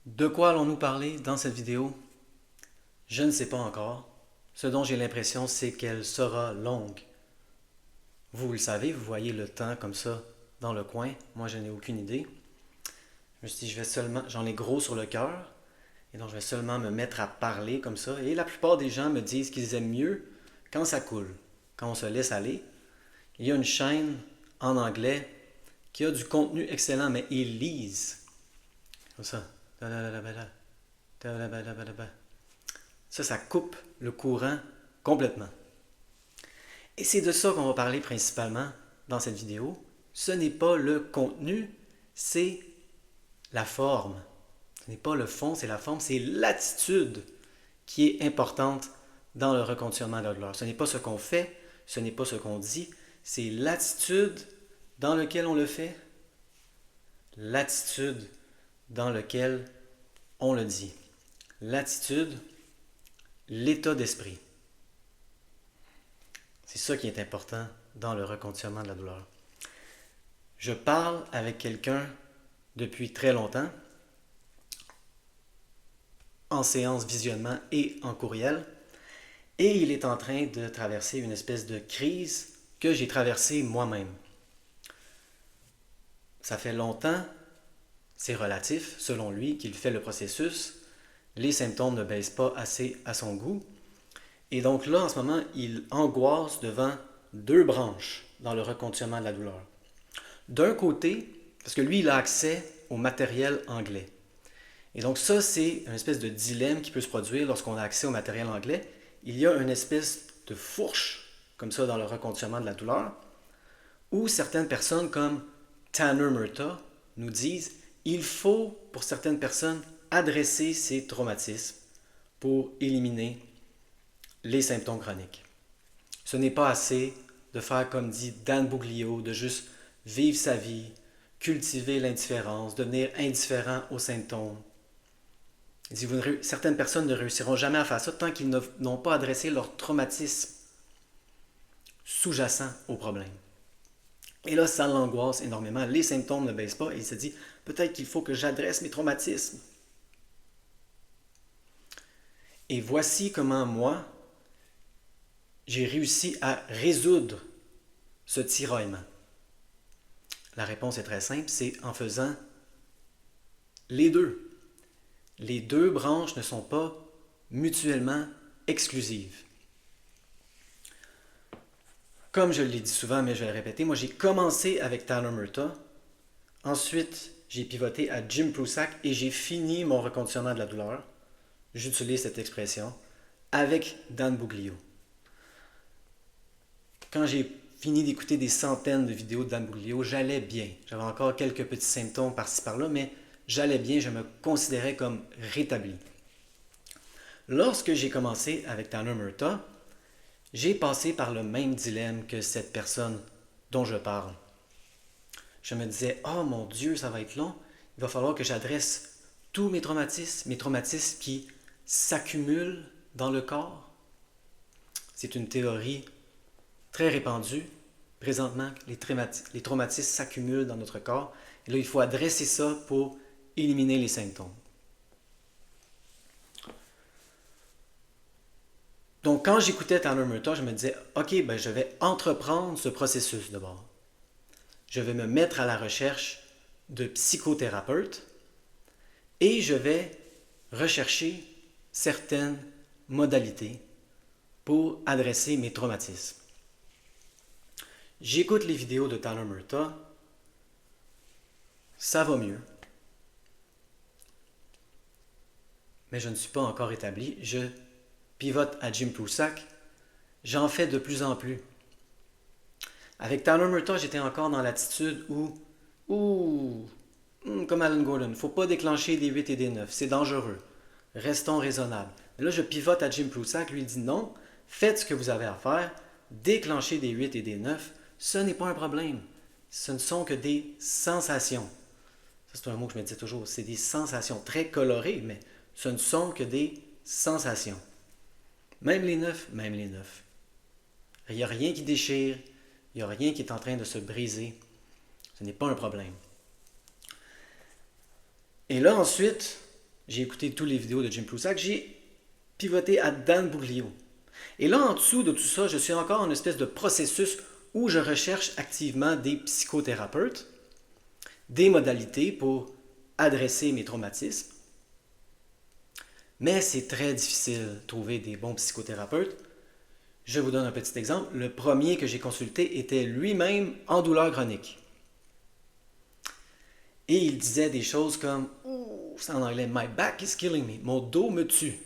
De quoi allons-nous parler dans cette vidéo? Je ne sais pas encore. Ce dont j'ai l'impression, c'est qu'elle sera longue. Vous le savez, vous voyez le temps comme ça dans le coin. Moi, je n'ai aucune idée. Je me suis dit, j'en ai gros sur le cœur, et donc je vais seulement me mettre à parler comme ça. Et la plupart des gens me disent qu'ils aiment mieux quand ça coule, quand on se laisse aller. Il y a une chaîne en anglais qui a du contenu excellent, mais ils lisent. Comme ça. Ça coupe le courant complètement. Et c'est de ça qu'on va parler principalement dans cette vidéo. Ce n'est pas le contenu, c'est la forme. Ce n'est pas le fond, c'est la forme, c'est l'attitude qui est importante dans le reconditionnement de la douleur. Ce n'est pas ce qu'on fait, ce n'est pas ce qu'on dit, c'est l'attitude dans laquelle on le fait, l'attitude dans laquelle on le dit. L'attitude, l'état d'esprit. C'est ça qui est important dans le reconditionnement de la douleur. Je parle avec quelqu'un depuis très longtemps, en séance visionnement et en courriel, et il est en train de traverser une espèce de crise que j'ai traversée moi-même. Ça fait longtemps, c'est relatif, selon lui, qu'il fait le processus. Les symptômes ne baissent pas assez à son goût. Et donc là, en ce moment, il angoisse devant deux branches dans le reconditionnement de la douleur. D'un côté, parce que lui, il a accès au matériel anglais. Et donc ça, c'est une espèce de dilemme qui peut se produire lorsqu'on a accès au matériel anglais. Il y a une espèce de fourche, comme ça, dans le reconditionnement de la douleur, où certaines personnes comme Tanner Murtaugh nous disent il faut, pour certaines personnes, adresser ces traumatismes pour éliminer les symptômes chroniques. Ce n'est pas assez de faire comme dit Dan Buglio, de juste vivre sa vie, cultiver l'indifférence, devenir indifférent aux symptômes. Il dit, certaines personnes ne réussiront jamais à faire ça tant qu'ils n'ont pas adressé leur traumatisme sous-jacent au problème. Et là, ça l'angoisse énormément. Les symptômes ne baissent pas et il se dit, peut-être qu'il faut que j'adresse mes traumatismes. Et voici comment moi, j'ai réussi à résoudre ce tiraillement. La réponse est très simple, c'est en faisant les deux. Les deux branches ne sont pas mutuellement exclusives. Comme je l'ai dit souvent, mais je vais le répéter, moi j'ai commencé avec Tanner Murtaugh, ensuite j'ai pivoté à Jim Prusak et j'ai fini mon reconditionnement de la douleur, j'utilise cette expression, avec Dan Buglio. Quand j'ai fini d'écouter des centaines de vidéos de Dan Buglio, j'allais bien. J'avais encore quelques petits symptômes par-ci par-là, mais j'allais bien, je me considérais comme rétabli. Lorsque j'ai commencé avec Tanner Murtaugh, j'ai passé par le même dilemme que cette personne dont je parle. Je me disais, oh mon Dieu, ça va être long, il va falloir que j'adresse tous mes traumatismes qui s'accumulent dans le corps. C'est une théorie très répandue. Présentement, les traumatismes s'accumulent dans notre corps. Et là, il faut adresser ça pour éliminer les symptômes. Donc, quand j'écoutais Tanner Murtaugh, je me disais, OK, je vais entreprendre ce processus d'abord. Je vais me mettre à la recherche de psychothérapeutes et je vais rechercher certaines modalités pour adresser mes traumatismes. J'écoute les vidéos de Tanner Murtaugh, ça va mieux, mais je ne suis pas encore établi. Je pivote à Jim Prusak, j'en fais de plus en plus. Avec Tanner Murtaugh, j'étais encore dans l'attitude comme Alan Gordon, il ne faut pas déclencher des 8 et des 9, c'est dangereux. Restons raisonnables. Mais là, je pivote à Jim Prusak, lui dit non, faites ce que vous avez à faire, déclencher des 8 et des 9, ce n'est pas un problème. Ce ne sont que des sensations. Ça, c'est un mot que je me disais toujours, c'est des sensations très colorées, mais ce ne sont que des sensations. Même les 9, même les 9. Il n'y a rien qui déchire, il n'y a rien qui est en train de se briser. Ce n'est pas un problème. Et là, ensuite, j'ai écouté toutes les vidéos de Jim Prusak, j'ai pivoté à Dan Buglio. Et là, en dessous de tout ça, je suis encore en espèce de processus où je recherche activement des psychothérapeutes, des modalités pour adresser mes traumatismes. Mais c'est très difficile de trouver des bons psychothérapeutes. Je vous donne un petit exemple. Le premier que j'ai consulté était lui-même en douleur chronique. Et il disait des choses comme c'est en anglais, My back is killing me. Mon dos me tue.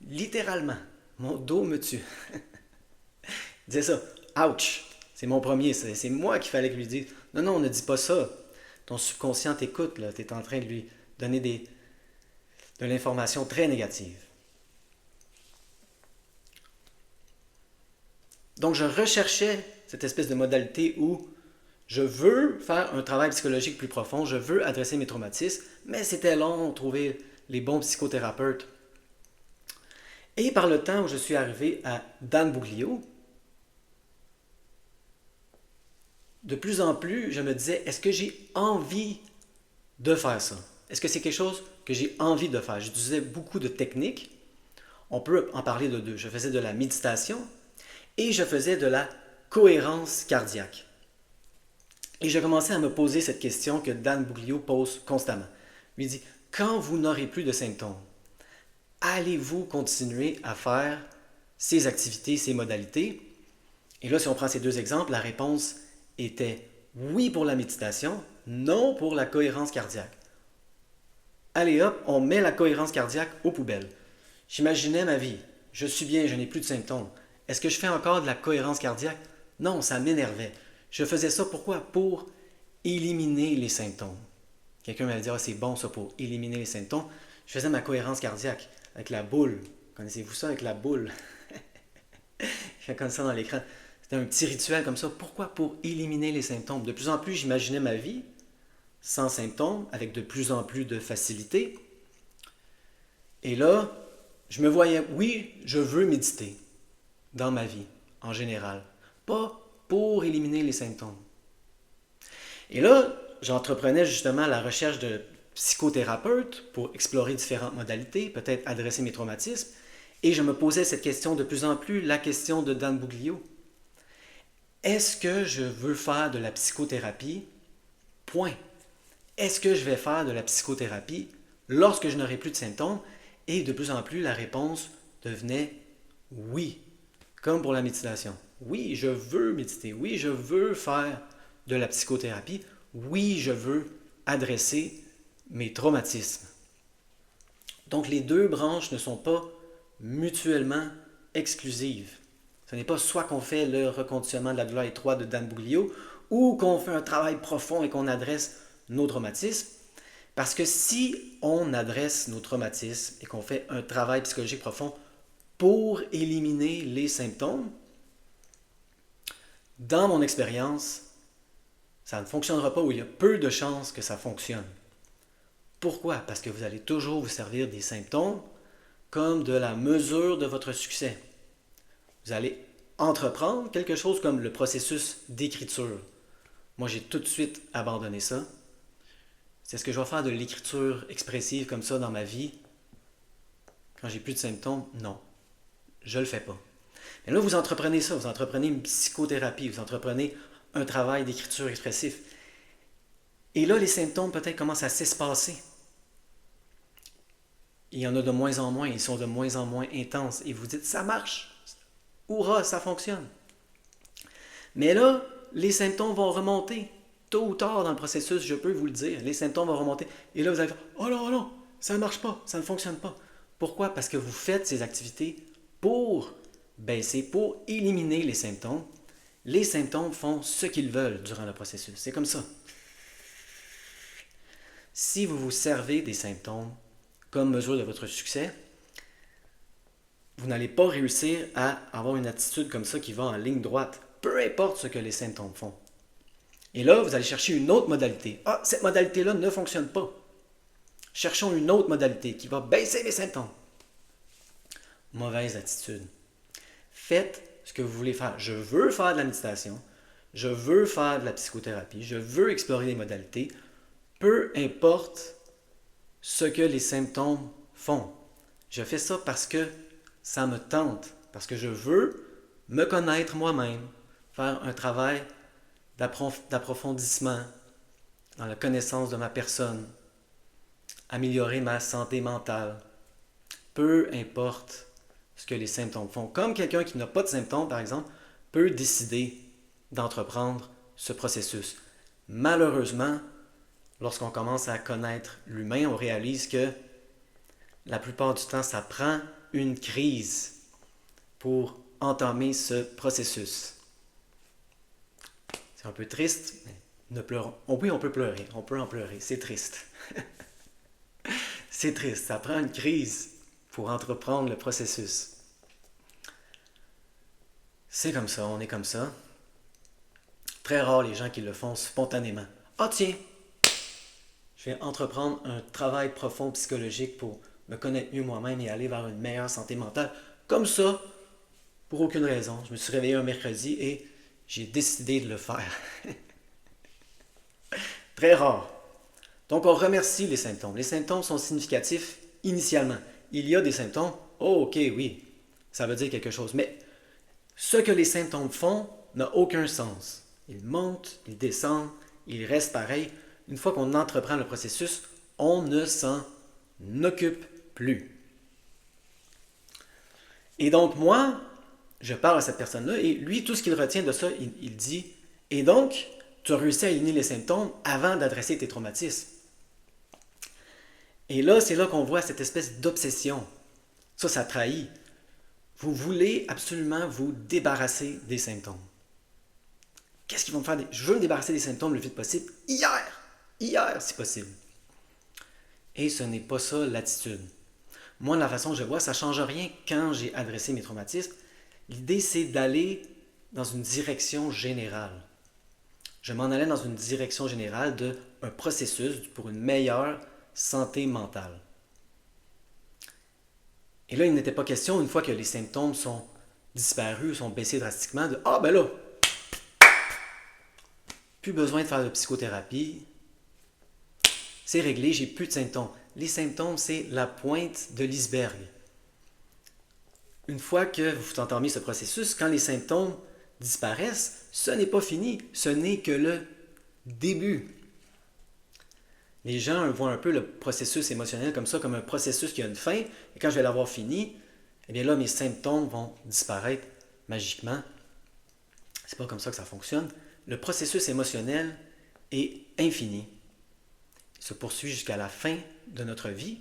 Littéralement. Mon dos me tue. Il disait ça. Ouch. C'est mon premier. C'est moi qu'il fallait que lui dise. Non, non, ne dis pas ça. Ton subconscient t'écoute. Tu es en train de lui donner de l'information très négative. Donc, je recherchais cette espèce de modalité où je veux faire un travail psychologique plus profond, je veux adresser mes traumatismes, mais c'était long de trouver les bons psychothérapeutes. Et par le temps où je suis arrivé à Dan Buglio, de plus en plus, je me disais, est-ce que j'ai envie de faire ça? Est-ce que c'est quelque chose que j'ai envie de faire? J'utilisais beaucoup de techniques. On peut en parler de deux. Je faisais de la méditation et je faisais de la cohérence cardiaque. Et je commençais à me poser cette question que Dan Buglio pose constamment. Il dit, quand vous n'aurez plus de symptômes, allez-vous continuer à faire ces activités, ces modalités? Et là, si on prend ces deux exemples, la réponse était oui pour la méditation, non pour la cohérence cardiaque. Allez hop, on met la cohérence cardiaque aux poubelles. J'imaginais ma vie. Je suis bien, je n'ai plus de symptômes. Est-ce que je fais encore de la cohérence cardiaque? Non, ça m'énervait. Je faisais ça pourquoi? Pour éliminer les symptômes. Quelqu'un m'avait dit, ah, c'est bon ça pour éliminer les symptômes. Je faisais ma cohérence cardiaque avec la boule. Connaissez-vous ça avec la boule? Je fais comme ça dans l'écran. C'était un petit rituel comme ça. Pourquoi? Pour éliminer les symptômes. De plus en plus, j'imaginais ma vie sans symptômes, avec de plus en plus de facilité. Et là, je me voyais, oui, je veux méditer dans ma vie, en général. Pas pour éliminer les symptômes. Et là, j'entreprenais justement la recherche de psychothérapeutes pour explorer différentes modalités, peut-être adresser mes traumatismes. Et je me posais cette question de plus en plus, la question de Dan Buglio. Est-ce que je veux faire de la psychothérapie? Point. Est-ce que je vais faire de la psychothérapie lorsque je n'aurai plus de symptômes? Et de plus en plus, la réponse devenait oui, comme pour la méditation. Oui, je veux méditer. Oui, je veux faire de la psychothérapie. Oui, je veux adresser mes traumatismes. Donc, les deux branches ne sont pas mutuellement exclusives. Ce n'est pas soit qu'on fait le reconditionnement de la douleur étroite de Dan Buglio ou qu'on fait un travail profond et qu'on adresse nos traumatismes. Parce que si on adresse nos traumatismes et qu'on fait un travail psychologique profond pour éliminer les symptômes, dans mon expérience, ça ne fonctionnera pas ou il y a peu de chances que ça fonctionne. Pourquoi? Parce que vous allez toujours vous servir des symptômes comme de la mesure de votre succès. Vous allez entreprendre quelque chose comme le processus d'écriture. Moi, j'ai tout de suite abandonné ça. C'est ce que je vais faire de l'écriture expressive comme ça dans ma vie quand j'ai plus de symptômes? Non, je ne le fais pas. Mais là, vous entreprenez ça, vous entreprenez une psychothérapie, vous entreprenez un travail d'écriture expressif. Et là, les symptômes peut-être commencent à s'espacer. Il y en a de moins en moins, ils sont de moins en moins intenses. Et vous dites, ça marche, hurrah, ça fonctionne. Mais là, les symptômes vont remonter. Tôt ou tard dans le processus, je peux vous le dire, les symptômes vont remonter. Et là, vous allez faire, oh non, ça ne marche pas, ça ne fonctionne pas. Pourquoi? Parce que vous faites ces activités pour baisser, pour éliminer les symptômes. Les symptômes font ce qu'ils veulent durant le processus. C'est comme ça. Si vous vous servez des symptômes comme mesure de votre succès, vous n'allez pas réussir à avoir une attitude comme ça qui va en ligne droite, peu importe ce que les symptômes font. Et là, vous allez chercher une autre modalité. Ah, cette modalité-là ne fonctionne pas. Cherchons une autre modalité qui va baisser les symptômes. Mauvaise attitude. Faites ce que vous voulez faire. Je veux faire de la méditation, je veux faire de la psychothérapie, je veux explorer les modalités, peu importe ce que les symptômes font. Je fais ça parce que ça me tente, parce que je veux me connaître moi-même, faire un travail d'approfondissement dans la connaissance de ma personne, améliorer ma santé mentale. Peu importe ce que les symptômes font. Comme quelqu'un qui n'a pas de symptômes, par exemple, peut décider d'entreprendre ce processus. Malheureusement, lorsqu'on commence à connaître l'humain, on réalise que la plupart du temps, ça prend une crise pour entamer ce processus. C'est un peu triste, mais ne pleurons. Oui, on peut pleurer, on peut en pleurer, c'est triste. C'est triste, ça prend une crise pour entreprendre le processus. C'est comme ça, on est comme ça. Très rare les gens qui le font spontanément. Ah tiens, je vais entreprendre un travail profond psychologique pour me connaître mieux moi-même et aller vers une meilleure santé mentale. Comme ça, pour aucune raison. Je me suis réveillé un mercredi et j'ai décidé de le faire. Très rare. Donc on remercie les symptômes. Les symptômes sont significatifs initialement. Il y a des symptômes. Oh, ok, oui, ça veut dire quelque chose. Mais ce que les symptômes font n'a aucun sens. Ils montent, ils descendent, ils restent pareils. Une fois qu'on entreprend le processus, on ne s'en occupe plus. Et donc moi, je parle à cette personne-là et lui, tout ce qu'il retient de ça, il dit, et donc, tu as réussi à éliminer les symptômes avant d'adresser tes traumatismes. Et là, c'est là qu'on voit cette espèce d'obsession. Ça trahit. Vous voulez absolument vous débarrasser des symptômes. Qu'est-ce qu'ils vont me faire? Je veux me débarrasser des symptômes le plus vite possible. Hier, si possible. Et ce n'est pas ça l'attitude. Moi, de la façon que je vois, ça ne change rien quand j'ai adressé mes traumatismes. L'idée, c'est d'aller dans une direction générale. Je m'en allais dans une direction générale d'un processus pour une meilleure santé mentale. Et là, il n'était pas question, une fois que les symptômes sont disparus, sont baissés drastiquement, de « Ah, ben là, plus besoin de faire de psychothérapie, c'est réglé, j'ai plus de symptômes. » Les symptômes, c'est la pointe de l'iceberg. Une fois que vous entamez ce processus, quand les symptômes disparaissent, ce n'est pas fini, ce n'est que le début. Les gens voient un peu le processus émotionnel comme ça, comme un processus qui a une fin, et quand je vais l'avoir fini, eh bien là, mes symptômes vont disparaître magiquement. C'est pas comme ça que ça fonctionne. Le processus émotionnel est infini. Il se poursuit jusqu'à la fin de notre vie.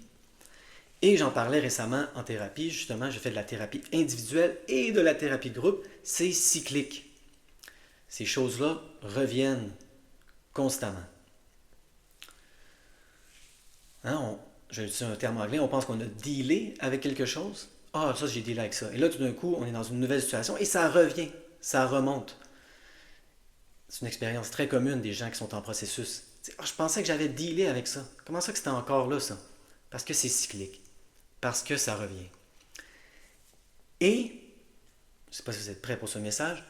Et j'en parlais récemment en thérapie, justement, je fais de la thérapie individuelle et de la thérapie de groupe. C'est cyclique. Ces choses-là reviennent constamment. Hein, je dis un terme anglais, on pense qu'on a dealé avec quelque chose. Ah, ça, j'ai dealé avec ça. Et là, tout d'un coup, on est dans une nouvelle situation et ça revient, ça remonte. C'est une expérience très commune des gens qui sont en processus. Ah, je pensais que j'avais dealé avec ça. Comment ça que c'était encore là, ça? Parce que c'est cyclique. Parce que ça revient. Et, je ne sais pas si vous êtes prêts pour ce message,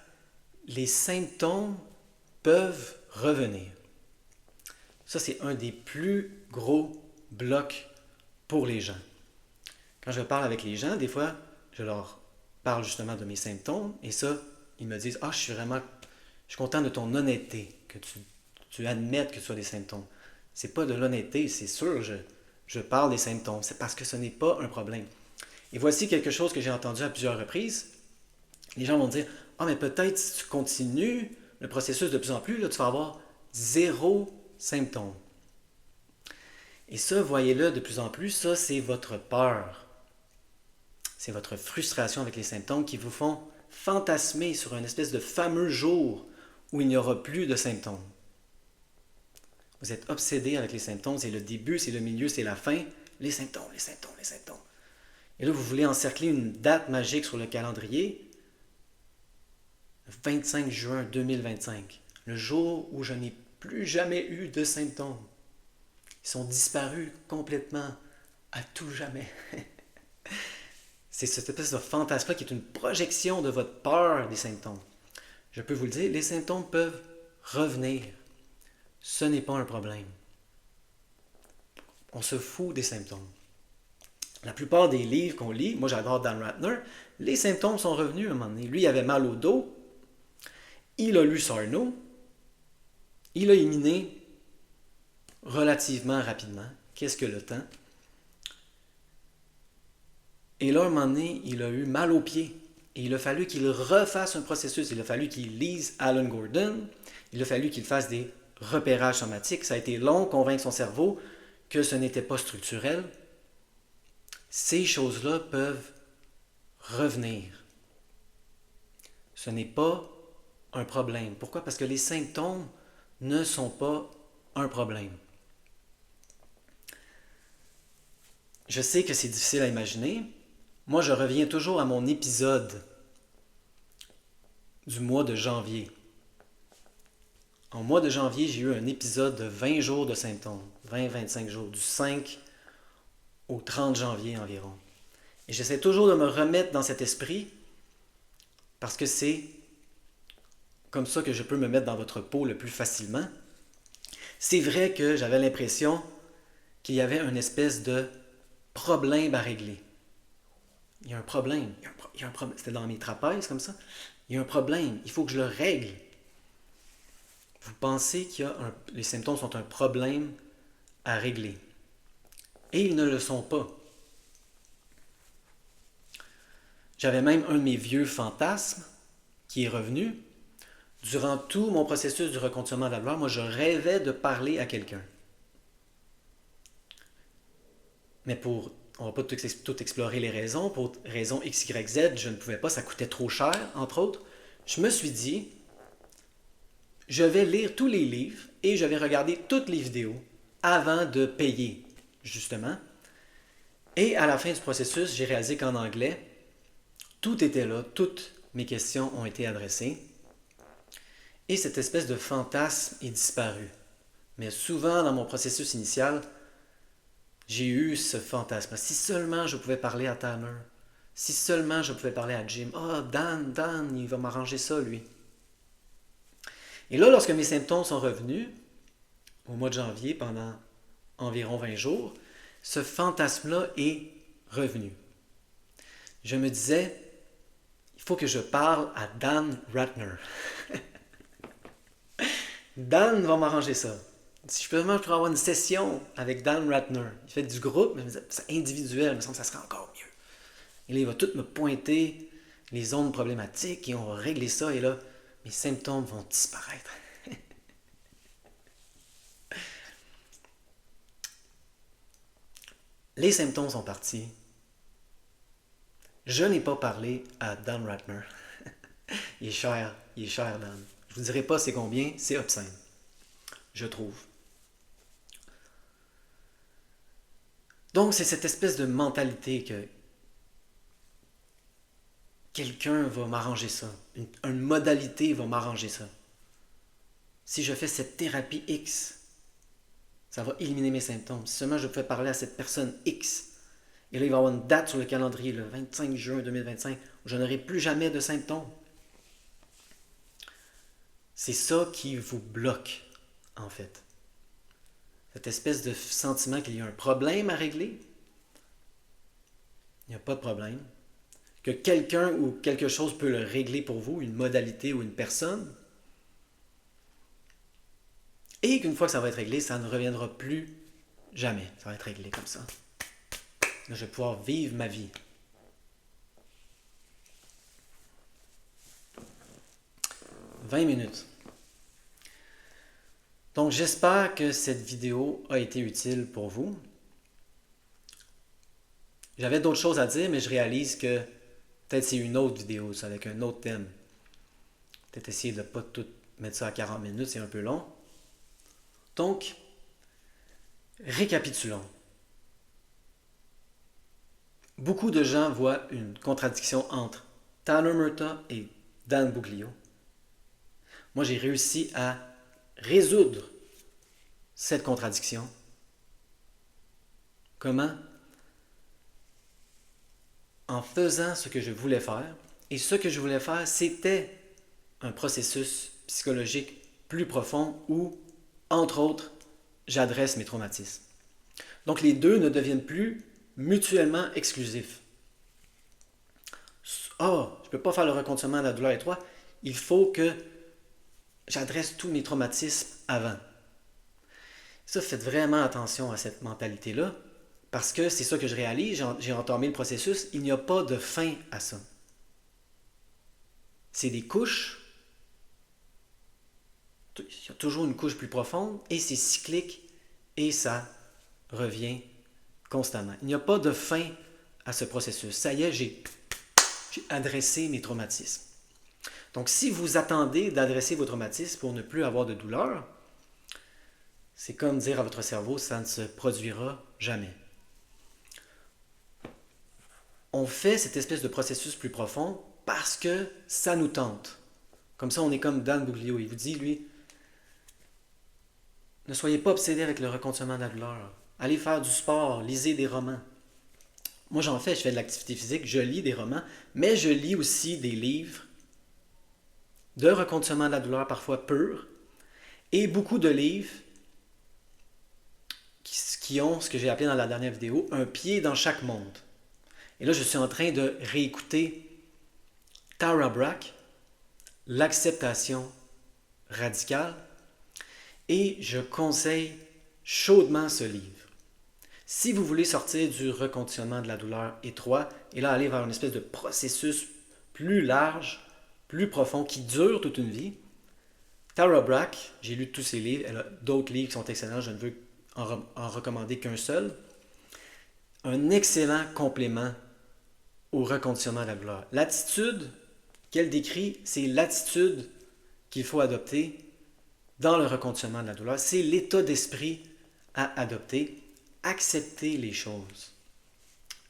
les symptômes peuvent revenir. Ça, c'est un des plus gros blocs pour les gens. Quand je parle avec les gens, des fois, je leur parle justement de mes symptômes et ça, ils me disent « Ah, je suis content de ton honnêteté, que tu admettes que tu as des symptômes. » C'est pas de l'honnêteté, c'est sûr, je parle des symptômes. C'est parce que ce n'est pas un problème. Et voici quelque chose que j'ai entendu à plusieurs reprises. Les gens vont dire « Ah, mais peut-être si tu continues le processus de plus en plus, là, tu vas avoir 0 symptômes. » Et ça, voyez-le de plus en plus, ça, c'est votre peur. C'est votre frustration avec les symptômes qui vous font fantasmer sur un espèce de fameux jour où il n'y aura plus de symptômes. Vous êtes obsédé avec les symptômes, c'est le début, c'est le milieu, c'est la fin. Les symptômes, les symptômes, les symptômes. Et là, vous voulez encercler une date magique sur le calendrier. 25 juin 2025, le jour où je n'ai plus jamais eu de symptômes. Ils sont disparus complètement, à tout jamais. C'est cette espèce de fantasme-là qui est une projection de votre peur des symptômes. Je peux vous le dire, les symptômes peuvent revenir. Ce n'est pas un problème. On se fout des symptômes. La plupart des livres qu'on lit, moi j'adore Dan Ratner, les symptômes sont revenus à un moment donné. Lui, il avait mal au dos, il a lu Sarno, il a éliminé relativement rapidement. Qu'est-ce que le temps? Et là, un moment donné, il a eu mal aux pieds. Et il a fallu qu'il refasse un processus. Il a fallu qu'il lise Alan Gordon. Il a fallu qu'il fasse des repérages somatiques. Ça a été long, convaincre son cerveau que ce n'était pas structurel. Ces choses-là peuvent revenir. Ce n'est pas un problème. Pourquoi? Parce que les symptômes ne sont pas un problème. Je sais que c'est difficile à imaginer. Moi, je reviens toujours à mon épisode du mois de janvier. En mois de janvier, j'ai eu un épisode de 20 jours de symptômes. 20-25 jours, du 5 au 30 janvier environ. Et j'essaie toujours de me remettre dans cet esprit parce que c'est comme ça que je peux me mettre dans votre peau le plus facilement. C'est vrai que j'avais l'impression qu'il y avait une espèce de problème à régler. Il y a un problème. Il y a un problème. C'était dans mes trapèzes comme ça. Il y a un problème. Il faut que je le règle. Vous pensez que les symptômes sont un problème à régler. Et ils ne le sont pas. J'avais même un de mes vieux fantasmes qui est revenu. Durant tout mon processus du reconditionnement de la gloire, moi, je rêvais de parler à quelqu'un. Mais on ne va pas tout explorer les raisons. Pour raison X, Y, Z, je ne pouvais pas, ça coûtait trop cher, entre autres. Je me suis dit, je vais lire tous les livres et je vais regarder toutes les vidéos avant de payer, justement. Et à la fin du processus, j'ai réalisé qu'en anglais, tout était là, toutes mes questions ont été adressées. Et cette espèce de fantasme est disparu. Mais souvent, dans mon processus initial, j'ai eu ce fantasme. Si seulement je pouvais parler à Tanner. Si seulement je pouvais parler à Jim. Ah, Dan, il va m'arranger ça, lui. Et là, lorsque mes symptômes sont revenus, au mois de janvier, pendant environ 20 jours, ce fantasme-là est revenu. Je me disais, il faut que je parle à Dan Ratner. Dan va m'arranger ça. Si je peux avoir une session avec Dan Ratner, il fait du groupe, mais c'est individuel, il me semble que ça serait encore mieux. Et là, il va tout me pointer les zones problématiques et on va régler ça. Et là, mes symptômes vont disparaître. Les symptômes sont partis. Je n'ai pas parlé à Dan Ratner. Il est cher, Dan. Je vous dirai pas c'est combien, c'est obscène. Je trouve. Donc, c'est cette espèce de mentalité que quelqu'un va m'arranger ça. Une modalité va m'arranger ça. Si je fais cette thérapie X, ça va éliminer mes symptômes. Si seulement je pouvais parler à cette personne X, et là, il va y avoir une date sur le calendrier, le 25 juin 2025, où je n'aurai plus jamais de symptômes. C'est ça qui vous bloque, en fait. Cette espèce de sentiment qu'il y a un problème à régler. Il n'y a pas de problème. Que quelqu'un ou quelque chose peut le régler pour vous, une modalité ou une personne. Et qu'une fois que ça va être réglé, ça ne reviendra plus jamais. Ça va être réglé comme ça. Là, je vais pouvoir vivre ma vie. « 20 minutes. Donc, j'espère que cette vidéo a été utile pour vous. J'avais d'autres choses à dire, mais je réalise que peut-être c'est une autre vidéo, ça, avec un autre thème. Peut-être essayer de ne pas tout mettre ça à 40 minutes, c'est un peu long. Donc, récapitulons. Beaucoup de gens voient une contradiction entre Tanner Murtaugh et Dan Buglio. Moi, j'ai réussi à résoudre cette contradiction. Comment? En faisant ce que je voulais faire. Et ce que je voulais faire, c'était un processus psychologique plus profond où, entre autres, j'adresse mes traumatismes. Donc les deux ne deviennent plus mutuellement exclusifs. Ah, je ne peux pas faire le reconditionnement de la douleur et toi, il faut que j'adresse tous mes traumatismes avant. Ça, faites vraiment attention à cette mentalité-là, parce que c'est ça que je réalise, j'ai entamé le processus, il n'y a pas de fin à ça. C'est des couches, il y a toujours une couche plus profonde, et c'est cyclique, et ça revient constamment. Il n'y a pas de fin à ce processus. Ça y est, j'ai adressé mes traumatismes. Donc, si vous attendez d'adresser vos traumatismes pour ne plus avoir de douleur, c'est comme dire à votre cerveau, ça ne se produira jamais. On fait cette espèce de processus plus profond parce que ça nous tente. Comme ça, on est comme Dan Bouglio. Il vous dit, lui, ne soyez pas obsédé avec le reconditionnement de la douleur. Allez faire du sport, lisez des romans. Moi, j'en fais, je fais de l'activité physique, je lis des romans, mais je lis aussi des livres de reconditionnement de la douleur, parfois pur, et beaucoup de livres qui ont, ce que j'ai appelé dans la dernière vidéo, un pied dans chaque monde. Et là, je suis en train de réécouter Tara Brach, L'acceptation radicale, et je conseille chaudement ce livre. Si vous voulez sortir du reconditionnement de la douleur étroit, et là aller vers une espèce de processus plus large, plus profond, qui dure toute une vie, Tara Brach, j'ai lu tous ses livres, elle a d'autres livres qui sont excellents, je ne veux en recommander qu'un seul. Un excellent complément au reconditionnement de la douleur. L'attitude qu'elle décrit, c'est l'attitude qu'il faut adopter dans le reconditionnement de la douleur. C'est l'état d'esprit à adopter. Accepter les choses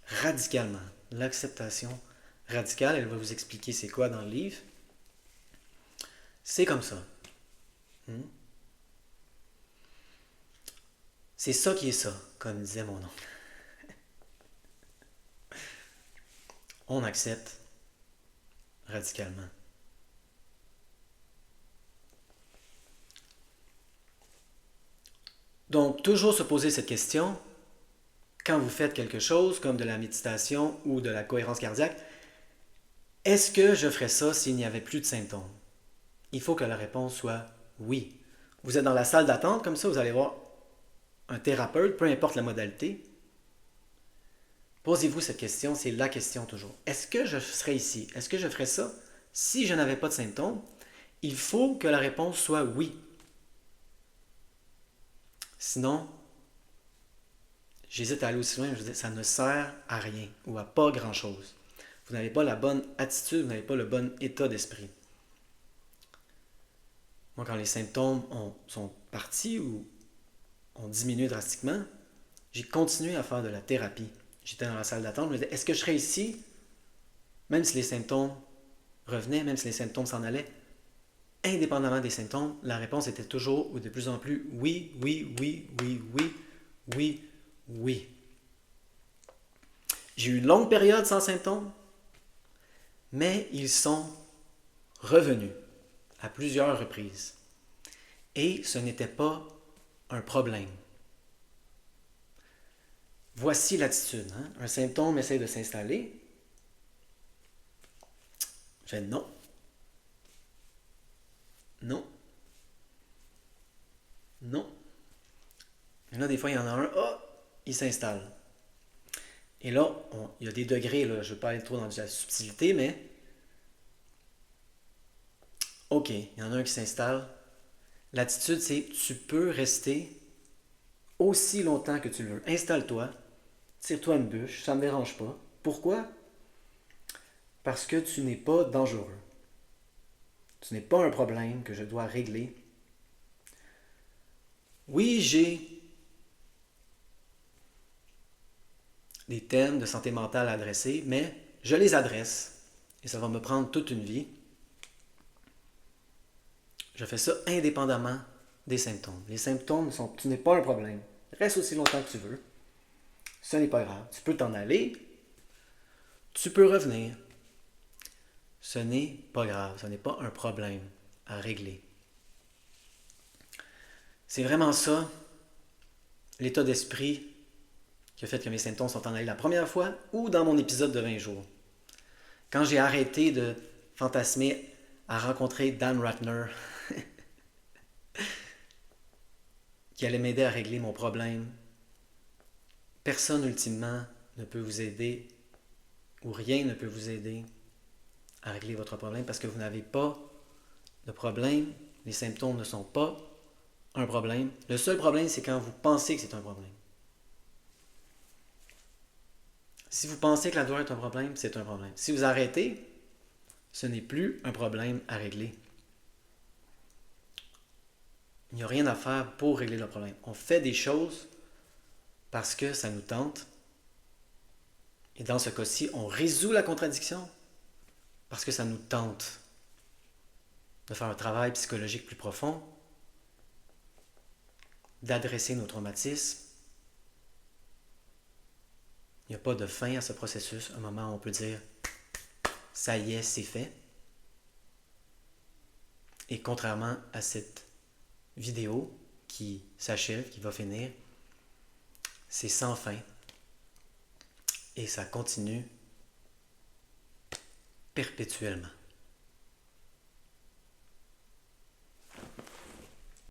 radicalement. L'acceptation radicale, elle va vous expliquer c'est quoi dans le livre. C'est comme ça. C'est ça qui est ça, comme disait mon oncle. On accepte radicalement. Donc, toujours se poser cette question, quand vous faites quelque chose comme de la méditation ou de la cohérence cardiaque, est-ce que je ferais ça s'il n'y avait plus de symptômes? Il faut que la réponse soit oui. Vous êtes dans la salle d'attente, comme ça, vous allez voir un thérapeute, peu importe la modalité. Posez-vous cette question, c'est la question toujours. Est-ce que je serais ici? Est-ce que je ferais ça si je n'avais pas de symptômes? Il faut que la réponse soit oui. Sinon, j'hésite à aller aussi loin, je veux dire, ça ne sert à rien ou à pas grand-chose. Vous n'avez pas la bonne attitude, vous n'avez pas le bon état d'esprit. Moi, quand les symptômes sont partis ou ont diminué drastiquement, j'ai continué à faire de la thérapie. J'étais dans la salle d'attente, je me disais, est-ce que je serais ici, même si les symptômes revenaient, même si les symptômes s'en allaient, indépendamment des symptômes, la réponse était toujours ou de plus en plus oui, oui, oui, oui, oui, oui, oui. J'ai eu une longue période sans symptômes, mais ils sont revenus à plusieurs reprises. Et ce n'était pas un problème. Voici l'attitude. Un symptôme essaie de s'installer. Je dis non. Non. Non. Et là, des fois, il y en a un, il s'installe. Et là, il y a des degrés, là, je ne veux pas aller trop dans la subtilité, mais OK, il y en a un qui s'installe. L'attitude, c'est tu peux rester aussi longtemps que tu le veux. Installe-toi, tire-toi une bûche, ça ne me dérange pas. Pourquoi? Parce que tu n'es pas dangereux. Ce n'est pas un problème que je dois régler. Oui, j'ai des thèmes de santé mentale à adresser, mais je les adresse et ça va me prendre toute une vie. Je fais ça indépendamment des symptômes. Les symptômes, tu n'es pas un problème. Reste aussi longtemps que tu veux. Ce n'est pas grave. Tu peux t'en aller. Tu peux revenir. Ce n'est pas grave. Ce n'est pas un problème à régler. C'est vraiment ça, l'état d'esprit qui a fait que mes symptômes sont en allés la première fois ou dans mon épisode de 20 jours. Quand j'ai arrêté de fantasmer à rencontrer Dan Ratner, qui allait m'aider à régler mon problème, personne ultimement ne peut vous aider ou rien ne peut vous aider à régler votre problème parce que vous n'avez pas de problème. Les symptômes ne sont pas un problème. Le seul problème, c'est quand vous pensez que c'est un problème. Si vous pensez que la douleur est un problème, c'est un problème. Si vous arrêtez, ce n'est plus un problème à régler. Il n'y a rien à faire pour régler le problème. On fait des choses parce que ça nous tente. Et dans ce cas-ci, on résout la contradiction parce que ça nous tente de faire un travail psychologique plus profond, d'adresser nos traumatismes. Il n'y a pas de fin à ce processus. À un moment où on peut dire « ça y est, c'est fait ». Et contrairement à cette vidéo qui s'achève, qui va finir, c'est sans fin. Et ça continue perpétuellement.